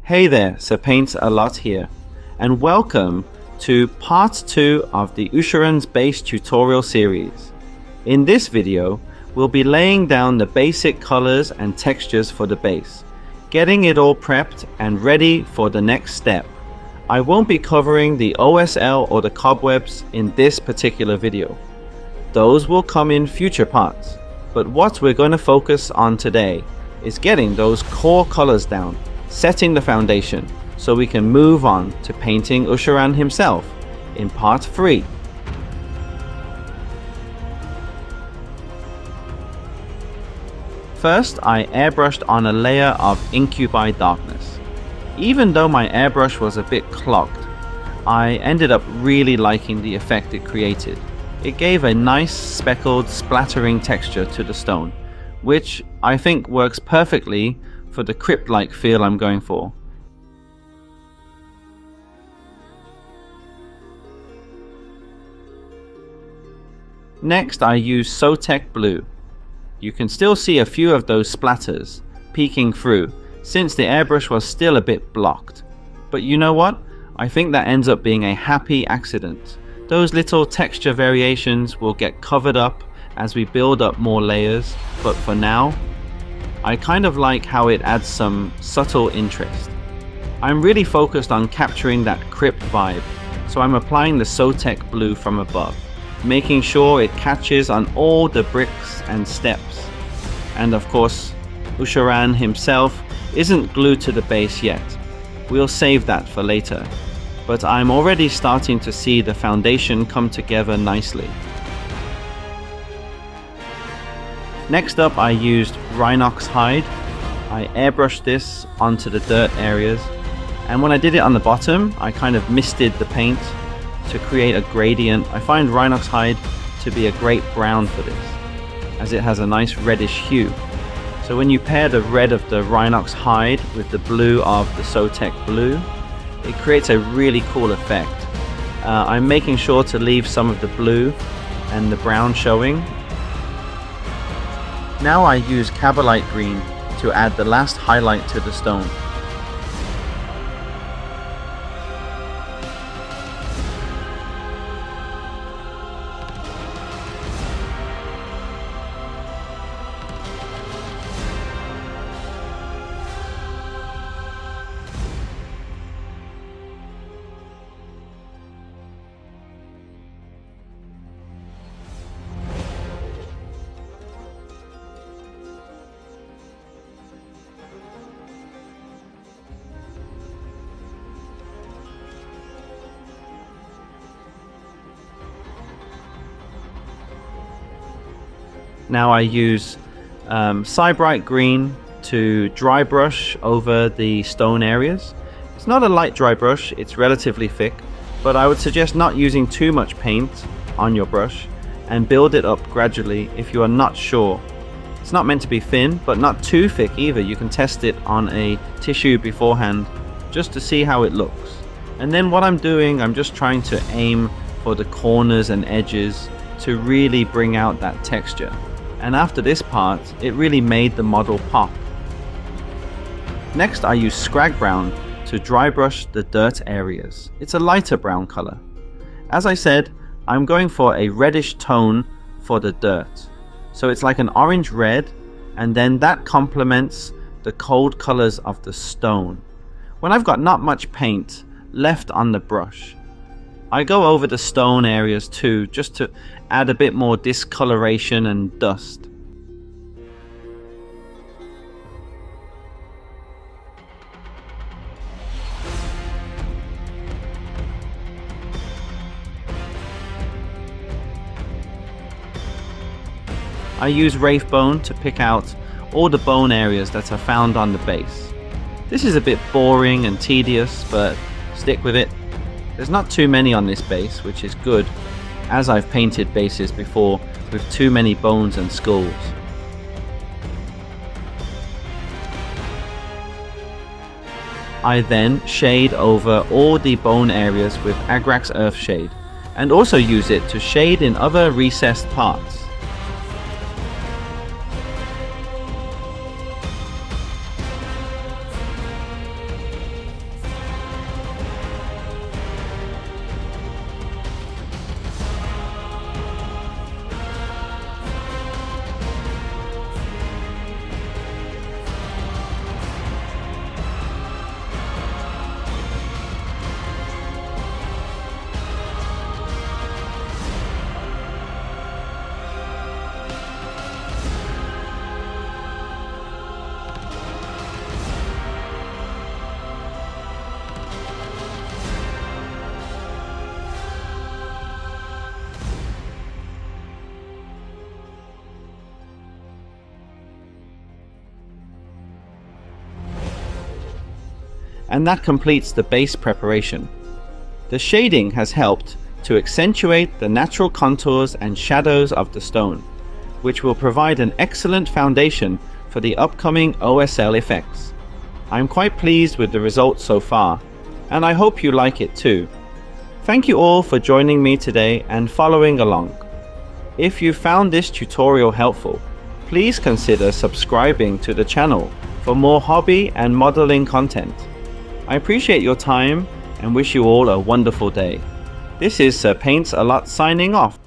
Hey there, Sir Paints a Lot here, and welcome to part 2 of the Ushoran's base tutorial series. In this video, we'll be laying down the basic colors and textures for the base, getting it all prepped and ready for the next step. I won't be covering the OSL or the cobwebs in this particular video. Those will come in future parts, but what we're going to focus on today is getting those core colors down, setting the foundation, so we can move on to painting Ushoran himself in part 3. First, I airbrushed on a layer of Incubi Darkness. Even though my airbrush was a bit clogged, I ended up really liking the effect it created. It gave a nice speckled splattering texture to the stone, which I think works perfectly for the crypt-like feel I'm going for. Next, I use Sotek Blue. You can still see a few of those splatters peeking through, since the airbrush was still a bit blocked. But you know what? I think that ends up being a happy accident. Those little texture variations will get covered up as we build up more layers, but for now, I kind of like how it adds some subtle interest. I'm really focused on capturing that crypt vibe, so I'm applying the Sotek Blue from above, making sure it catches on all the bricks and steps. And of course, Ushoran himself isn't glued to the base yet. We'll save that for later, but I'm already starting to see the foundation come together nicely. Next up, I used Rhinox Hide. I airbrushed this onto the dirt areas, and when I did it on the bottom, I kind of misted the paint to create a gradient. I find Rhinox Hide to be a great brown for this, as it has a nice reddish hue. So when you pair the red of the Rhinox Hide with the blue of the Sotek Blue, it creates a really cool effect. I'm making sure to leave some of the blue and the brown showing. Now I use Cabalite Green to add the last highlight to the stone. Now I use Bright Green to dry brush over the stone areas. It's not a light dry brush, it's relatively thick, but I would suggest not using too much paint on your brush and build it up gradually if you are not sure. It's not meant to be thin, but not too thick either. You can test it on a tissue beforehand just to see how it looks. And then what I'm doing, I'm just trying to aim for the corners and edges to really bring out that texture. And after this part, it really made the model pop. Next, I use Scrag Brown to dry brush the dirt areas. It's a lighter brown color. As I said, I'm going for a reddish tone for the dirt. So it's like an orange red, and then that complements the cold colors of the stone. When I've got not much paint left on the brush, I go over the stone areas too, just to add a bit more discoloration and dust. I use Wraith Bone to pick out all the bone areas that are found on the base. This is a bit boring and tedious, but stick with it. There's not too many on this base, which is good, as I've painted bases before with too many bones and skulls. I then shade over all the bone areas with Agrax Earthshade, and also use it to shade in other recessed parts. and that completes the base preparation. The shading has helped to accentuate the natural contours and shadows of the stone, which will provide an excellent foundation for the upcoming OSL effects. I'm quite pleased with the results so far, and I hope you like it too. Thank you all for joining me today and following along. If you found this tutorial helpful, please consider subscribing to the channel for more hobby and modeling content. I appreciate your time and wish you all a wonderful day. This is Sir Paints a Lot signing off.